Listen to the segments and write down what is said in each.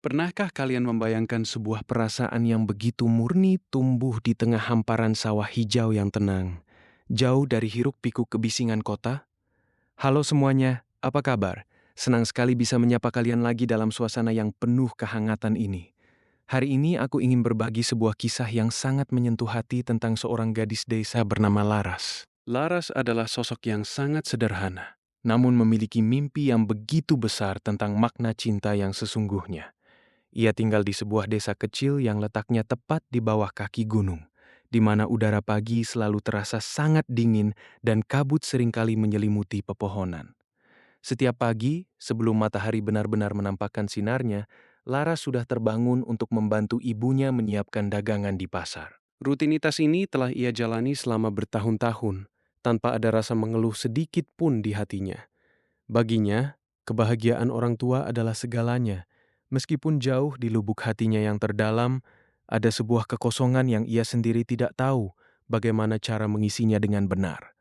Pernahkah kalian membayangkan sebuah perasaan yang begitu murni tumbuh di tengah hamparan sawah hijau yang tenang, jauh dari hiruk-pikuk kebisingan kota? Halo semuanya, apa kabar? Senang sekali bisa menyapa kalian lagi dalam suasana yang penuh kehangatan ini. Hari ini aku ingin berbagi sebuah kisah yang sangat menyentuh hati tentang seorang gadis desa bernama Laras. Laras adalah sosok yang sangat sederhana, namun memiliki mimpi yang begitu besar tentang makna cinta yang sesungguhnya. Ia tinggal di sebuah desa kecil yang letaknya tepat di bawah kaki gunung, di mana udara pagi selalu terasa sangat dingin dan kabut seringkali menyelimuti pepohonan. Setiap pagi, sebelum matahari benar-benar menampakkan sinarnya, Lara sudah terbangun untuk membantu ibunya menyiapkan dagangan di pasar. Rutinitas ini telah ia jalani selama bertahun-tahun, tanpa ada rasa mengeluh sedikit pun di hatinya. Baginya, kebahagiaan orang tua adalah segalanya. Meskipun jauh di lubuk hatinya yang terdalam, ada sebuah kekosongan yang ia sendiri tidak tahu bagaimana cara mengisinya dengan benar.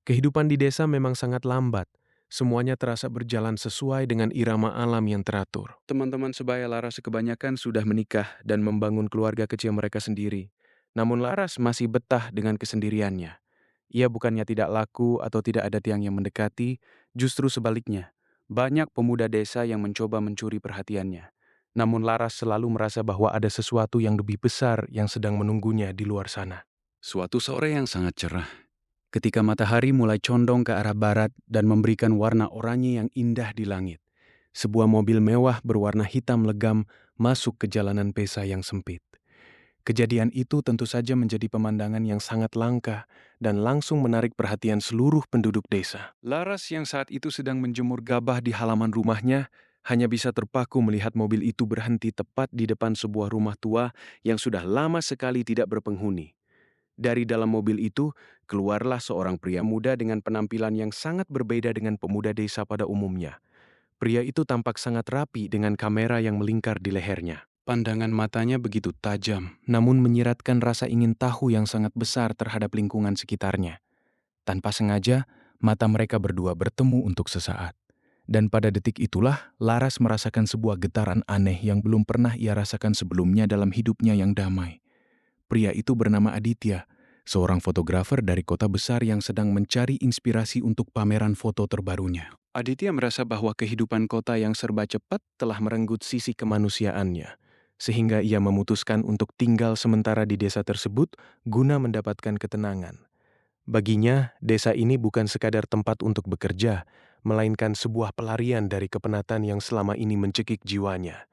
Kehidupan di desa memang sangat lambat. Semuanya terasa berjalan sesuai dengan irama alam yang teratur. Teman-teman sebaya Laras kebanyakan sudah menikah dan membangun keluarga kecil mereka sendiri. Namun Laras masih betah dengan kesendiriannya. Ia bukannya tidak laku atau tidak ada tiang yang mendekati, justru sebaliknya. Banyak pemuda desa yang mencoba mencuri perhatiannya. Namun Laras selalu merasa bahwa ada sesuatu yang lebih besar yang sedang menunggunya di luar sana. Suatu sore yang sangat cerah, ketika matahari mulai condong ke arah barat dan memberikan warna oranye yang indah di langit, sebuah mobil mewah berwarna hitam legam masuk ke jalanan pesa yang sempit. Kejadian itu tentu saja menjadi pemandangan yang sangat langka dan langsung menarik perhatian seluruh penduduk desa. Laras yang saat itu sedang menjemur gabah di halaman rumahnya hanya bisa terpaku melihat mobil itu berhenti tepat di depan sebuah rumah tua yang sudah lama sekali tidak berpenghuni. Dari dalam mobil itu, keluarlah seorang pria muda dengan penampilan yang sangat berbeda dengan pemuda desa pada umumnya. Pria itu tampak sangat rapi dengan kamera yang melingkar di lehernya. Pandangan matanya begitu tajam, namun menyiratkan rasa ingin tahu yang sangat besar terhadap lingkungan sekitarnya. Tanpa sengaja, mata mereka berdua bertemu untuk sesaat. Dan pada detik itulah, Laras merasakan sebuah getaran aneh yang belum pernah ia rasakan sebelumnya dalam hidupnya yang damai. Pria itu bernama Aditya, seorang fotografer dari kota besar yang sedang mencari inspirasi untuk pameran foto terbarunya. Aditya merasa bahwa kehidupan kota yang serba cepat telah merenggut sisi kemanusiaannya, sehingga ia memutuskan untuk tinggal sementara di desa tersebut guna mendapatkan ketenangan. Baginya, desa ini bukan sekadar tempat untuk bekerja, melainkan sebuah pelarian dari kepenatan yang selama ini mencekik jiwanya.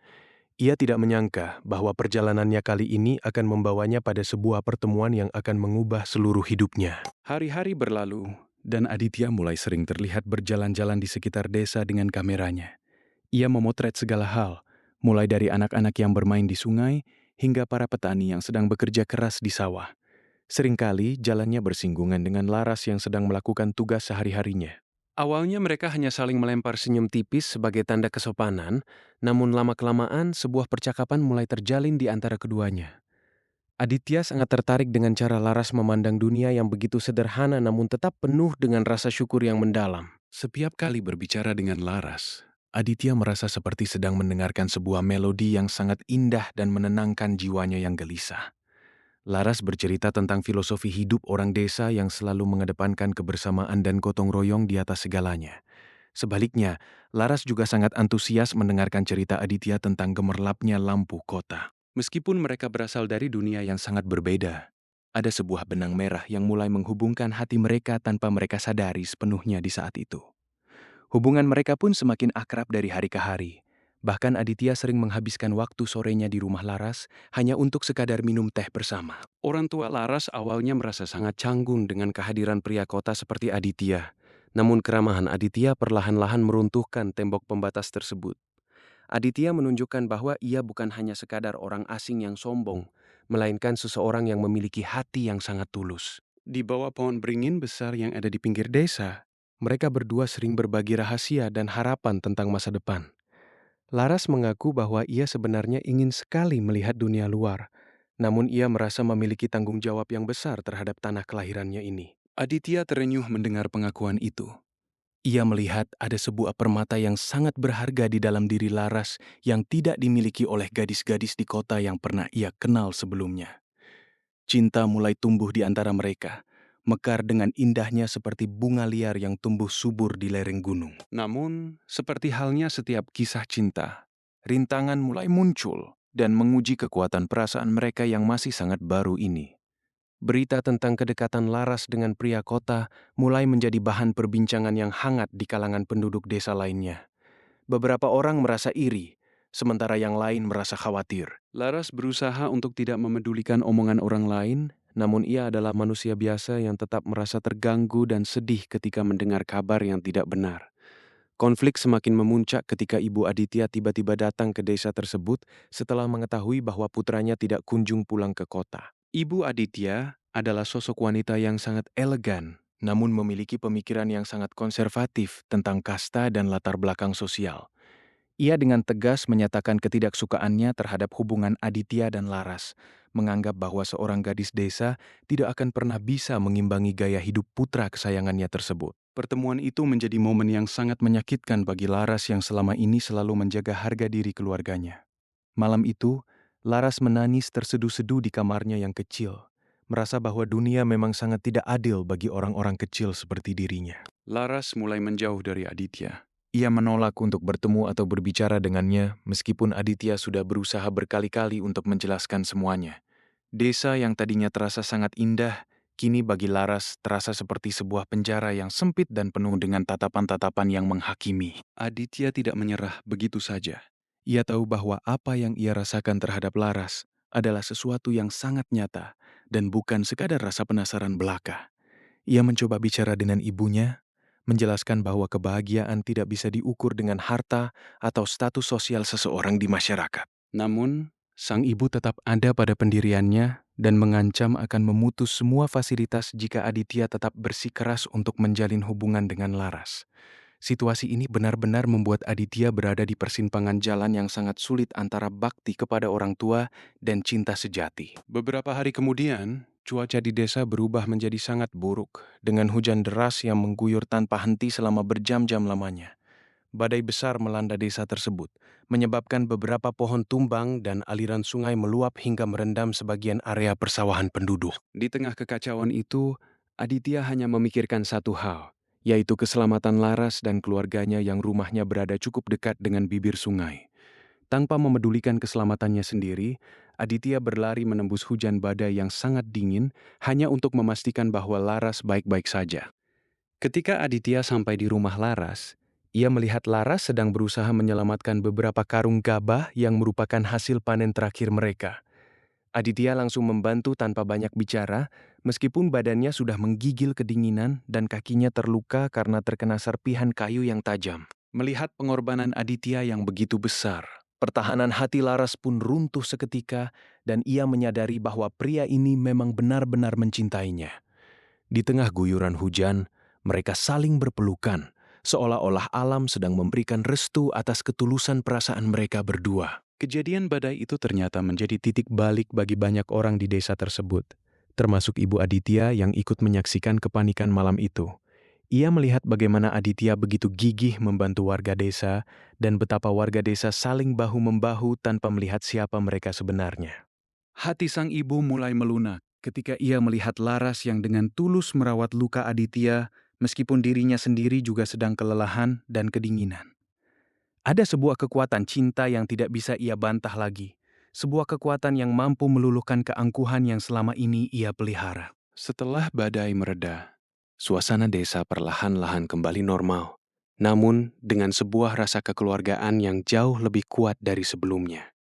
Ia tidak menyangka bahwa perjalanannya kali ini akan membawanya pada sebuah pertemuan yang akan mengubah seluruh hidupnya. Hari-hari berlalu, dan Aditya mulai sering terlihat berjalan-jalan di sekitar desa dengan kameranya. Ia memotret segala hal, mulai dari anak-anak yang bermain di sungai, hingga para petani yang sedang bekerja keras di sawah. Seringkali jalannya bersinggungan dengan Laras yang sedang melakukan tugas sehari-harinya. Awalnya mereka hanya saling melempar senyum tipis sebagai tanda kesopanan, namun lama-kelamaan sebuah percakapan mulai terjalin di antara keduanya. Aditya sangat tertarik dengan cara Laras memandang dunia yang begitu sederhana namun tetap penuh dengan rasa syukur yang mendalam. Setiap kali berbicara dengan Laras, Aditya merasa seperti sedang mendengarkan sebuah melodi yang sangat indah dan menenangkan jiwanya yang gelisah. Laras bercerita tentang filosofi hidup orang desa yang selalu mengedepankan kebersamaan dan gotong royong di atas segalanya. Sebaliknya, Laras juga sangat antusias mendengarkan cerita Aditya tentang gemerlapnya lampu kota. Meskipun mereka berasal dari dunia yang sangat berbeda, ada sebuah benang merah yang mulai menghubungkan hati mereka tanpa mereka sadari sepenuhnya di saat itu. Hubungan mereka pun semakin akrab dari hari ke hari. Bahkan Aditya sering menghabiskan waktu sorenya di rumah Laras hanya untuk sekadar minum teh bersama. Orang tua Laras awalnya merasa sangat canggung dengan kehadiran pria kota seperti Aditya. Namun keramahan Aditya perlahan-lahan meruntuhkan tembok pembatas tersebut. Aditya menunjukkan bahwa ia bukan hanya sekadar orang asing yang sombong, melainkan seseorang yang memiliki hati yang sangat tulus. Di bawah pohon beringin besar yang ada di pinggir desa, mereka berdua sering berbagi rahasia dan harapan tentang masa depan. Laras mengaku bahwa ia sebenarnya ingin sekali melihat dunia luar, namun ia merasa memiliki tanggung jawab yang besar terhadap tanah kelahirannya ini. Aditya terenyuh mendengar pengakuan itu. Ia melihat ada sebuah permata yang sangat berharga di dalam diri Laras yang tidak dimiliki oleh gadis-gadis di kota yang pernah ia kenal sebelumnya. Cinta mulai tumbuh di antara mereka, mekar dengan indahnya seperti bunga liar yang tumbuh subur di lereng gunung. Namun, seperti halnya setiap kisah cinta, rintangan mulai muncul dan menguji kekuatan perasaan mereka yang masih sangat baru ini. Berita tentang kedekatan Laras dengan pria kota mulai menjadi bahan perbincangan yang hangat di kalangan penduduk desa lainnya. Beberapa orang merasa iri, sementara yang lain merasa khawatir. Laras berusaha untuk tidak memedulikan omongan orang lain, namun ia adalah manusia biasa yang tetap merasa terganggu dan sedih ketika mendengar kabar yang tidak benar. Konflik semakin memuncak ketika Ibu Aditya tiba-tiba datang ke desa tersebut setelah mengetahui bahwa putranya tidak kunjung pulang ke kota. Ibu Aditya adalah sosok wanita yang sangat elegan, namun memiliki pemikiran yang sangat konservatif tentang kasta dan latar belakang sosial. Ia dengan tegas menyatakan ketidaksukaannya terhadap hubungan Aditya dan Laras, menganggap bahwa seorang gadis desa tidak akan pernah bisa mengimbangi gaya hidup putra kesayangannya tersebut. Pertemuan itu menjadi momen yang sangat menyakitkan bagi Laras yang selama ini selalu menjaga harga diri keluarganya. Malam itu, Laras menangis terseduh-seduh di kamarnya yang kecil, merasa bahwa dunia memang sangat tidak adil bagi orang-orang kecil seperti dirinya. Laras mulai menjauh dari Aditya. Ia menolak untuk bertemu atau berbicara dengannya, meskipun Aditya sudah berusaha berkali-kali untuk menjelaskan semuanya. Desa yang tadinya terasa sangat indah, kini bagi Laras terasa seperti sebuah penjara yang sempit dan penuh dengan tatapan-tatapan yang menghakimi. Aditya tidak menyerah begitu saja. Ia tahu bahwa apa yang ia rasakan terhadap Laras adalah sesuatu yang sangat nyata dan bukan sekadar rasa penasaran belaka. Ia mencoba bicara dengan ibunya, menjelaskan bahwa kebahagiaan tidak bisa diukur dengan harta atau status sosial seseorang di masyarakat. Namun, sang ibu tetap ada pada pendiriannya dan mengancam akan memutus semua fasilitas jika Aditya tetap bersikeras untuk menjalin hubungan dengan Laras. Situasi ini benar-benar membuat Aditya berada di persimpangan jalan yang sangat sulit antara bakti kepada orang tua dan cinta sejati. Beberapa hari kemudian, cuaca di desa berubah menjadi sangat buruk, dengan hujan deras yang mengguyur tanpa henti selama berjam-jam lamanya. Badai besar melanda desa tersebut, menyebabkan beberapa pohon tumbang dan aliran sungai meluap hingga merendam sebagian area persawahan penduduk. Di tengah kekacauan itu, Aditya hanya memikirkan satu hal, yaitu keselamatan Laras dan keluarganya yang rumahnya berada cukup dekat dengan bibir sungai. Tanpa memedulikan keselamatannya sendiri, Aditya berlari menembus hujan badai yang sangat dingin hanya untuk memastikan bahwa Laras baik-baik saja. Ketika Aditya sampai di rumah Laras, ia melihat Laras sedang berusaha menyelamatkan beberapa karung gabah yang merupakan hasil panen terakhir mereka. Aditya langsung membantu tanpa banyak bicara, meskipun badannya sudah menggigil kedinginan dan kakinya terluka karena terkena serpihan kayu yang tajam. Melihat pengorbanan Aditya yang begitu besar, pertahanan hati Laras pun runtuh seketika dan ia menyadari bahwa pria ini memang benar-benar mencintainya. Di tengah guyuran hujan, mereka saling berpelukan, seolah-olah alam sedang memberikan restu atas ketulusan perasaan mereka berdua. Kejadian badai itu ternyata menjadi titik balik bagi banyak orang di desa tersebut, termasuk Ibu Aditya yang ikut menyaksikan kepanikan malam itu. Ia melihat bagaimana Aditya begitu gigih membantu warga desa dan betapa warga desa saling bahu-membahu tanpa melihat siapa mereka sebenarnya. Hati sang ibu mulai melunak ketika ia melihat Laras yang dengan tulus merawat luka Aditya meskipun dirinya sendiri juga sedang kelelahan dan kedinginan. Ada sebuah kekuatan cinta yang tidak bisa ia bantah lagi. Sebuah kekuatan yang mampu meluluhkan keangkuhan yang selama ini ia pelihara. Setelah badai mereda, suasana desa perlahan-lahan kembali normal. Namun, dengan sebuah rasa kekeluargaan yang jauh lebih kuat dari sebelumnya.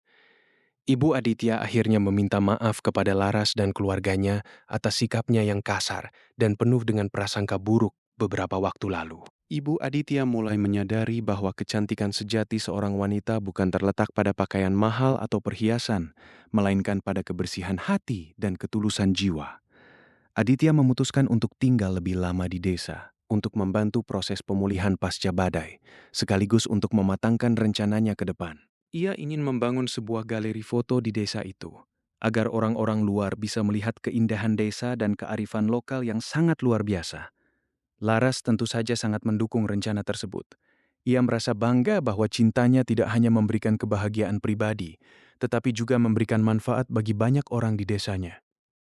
Ibu Aditya akhirnya meminta maaf kepada Laras dan keluarganya atas sikapnya yang kasar dan penuh dengan prasangka buruk beberapa waktu lalu. Ibu Aditya mulai menyadari bahwa kecantikan sejati seorang wanita bukan terletak pada pakaian mahal atau perhiasan, melainkan pada kebersihan hati dan ketulusan jiwa. Aditya memutuskan untuk tinggal lebih lama di desa, untuk membantu proses pemulihan pasca badai, sekaligus untuk mematangkan rencananya ke depan. Ia ingin membangun sebuah galeri foto di desa itu, agar orang-orang luar bisa melihat keindahan desa dan kearifan lokal yang sangat luar biasa. Laras tentu saja sangat mendukung rencana tersebut. Ia merasa bangga bahwa cintanya tidak hanya memberikan kebahagiaan pribadi, tetapi juga memberikan manfaat bagi banyak orang di desanya.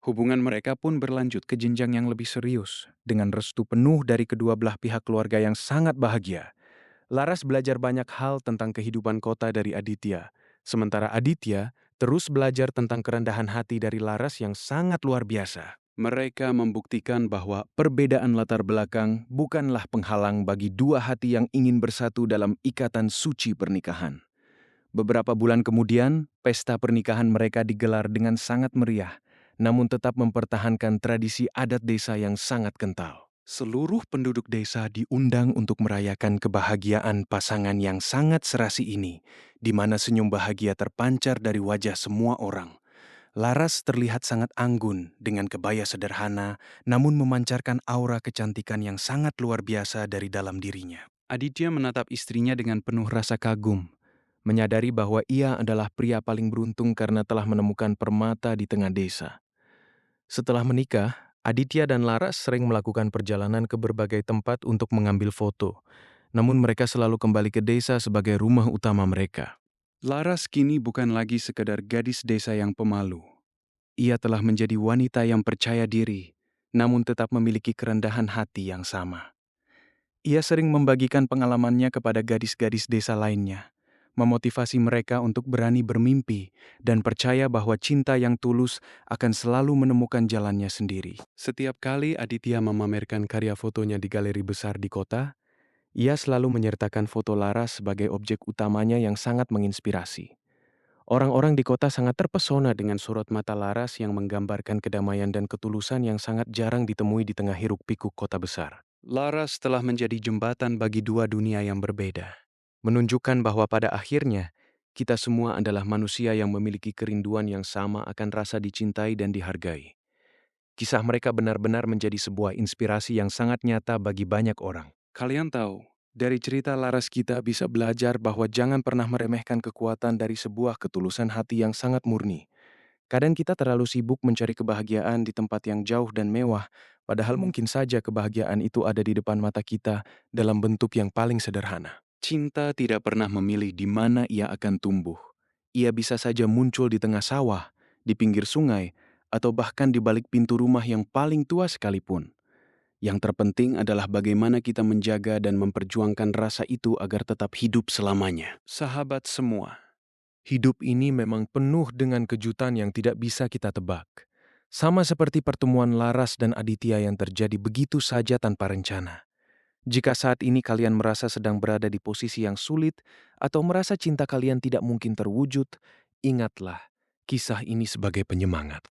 Hubungan mereka pun berlanjut ke jenjang yang lebih serius, dengan restu penuh dari kedua belah pihak keluarga yang sangat bahagia. Laras belajar banyak hal tentang kehidupan kota dari Aditya, sementara Aditya terus belajar tentang kerendahan hati dari Laras yang sangat luar biasa. Mereka membuktikan bahwa perbedaan latar belakang bukanlah penghalang bagi dua hati yang ingin bersatu dalam ikatan suci pernikahan. Beberapa bulan kemudian, pesta pernikahan mereka digelar dengan sangat meriah, namun tetap mempertahankan tradisi adat desa yang sangat kental. Seluruh penduduk desa diundang untuk merayakan kebahagiaan pasangan yang sangat serasi ini, di mana senyum bahagia terpancar dari wajah semua orang. Laras terlihat sangat anggun dengan kebaya sederhana, namun memancarkan aura kecantikan yang sangat luar biasa dari dalam dirinya. Aditya menatap istrinya dengan penuh rasa kagum, menyadari bahwa ia adalah pria paling beruntung karena telah menemukan permata di tengah desa. Setelah menikah, Aditya dan Laras sering melakukan perjalanan ke berbagai tempat untuk mengambil foto. Namun mereka selalu kembali ke desa sebagai rumah utama mereka. Laras kini bukan lagi sekedar gadis desa yang pemalu. Ia telah menjadi wanita yang percaya diri, namun tetap memiliki kerendahan hati yang sama. Ia sering membagikan pengalamannya kepada gadis-gadis desa lainnya, memotivasi mereka untuk berani bermimpi dan percaya bahwa cinta yang tulus akan selalu menemukan jalannya sendiri. Setiap kali Aditya memamerkan karya fotonya di galeri besar di kota, ia selalu menyertakan foto Laras sebagai objek utamanya yang sangat menginspirasi. Orang-orang di kota sangat terpesona dengan sorot mata Laras yang menggambarkan kedamaian dan ketulusan yang sangat jarang ditemui di tengah hiruk-pikuk kota besar. Laras telah menjadi jembatan bagi dua dunia yang berbeda, menunjukkan bahwa pada akhirnya kita semua adalah manusia yang memiliki kerinduan yang sama akan rasa dicintai dan dihargai. Kisah mereka benar-benar menjadi sebuah inspirasi yang sangat nyata bagi banyak orang. Kalian tahu, dari cerita Laras kita bisa belajar bahwa jangan pernah meremehkan kekuatan dari sebuah ketulusan hati yang sangat murni. Kadang kita terlalu sibuk mencari kebahagiaan di tempat yang jauh dan mewah, padahal mungkin saja kebahagiaan itu ada di depan mata kita dalam bentuk yang paling sederhana. Cinta tidak pernah memilih di mana ia akan tumbuh. Ia bisa saja muncul di tengah sawah, di pinggir sungai, atau bahkan di balik pintu rumah yang paling tua sekalipun. Yang terpenting adalah bagaimana kita menjaga dan memperjuangkan rasa itu agar tetap hidup selamanya. Sahabat semua, hidup ini memang penuh dengan kejutan yang tidak bisa kita tebak. Sama seperti pertemuan Laras dan Aditya yang terjadi begitu saja tanpa rencana. Jika saat ini kalian merasa sedang berada di posisi yang sulit atau merasa cinta kalian tidak mungkin terwujud, ingatlah kisah ini sebagai penyemangat.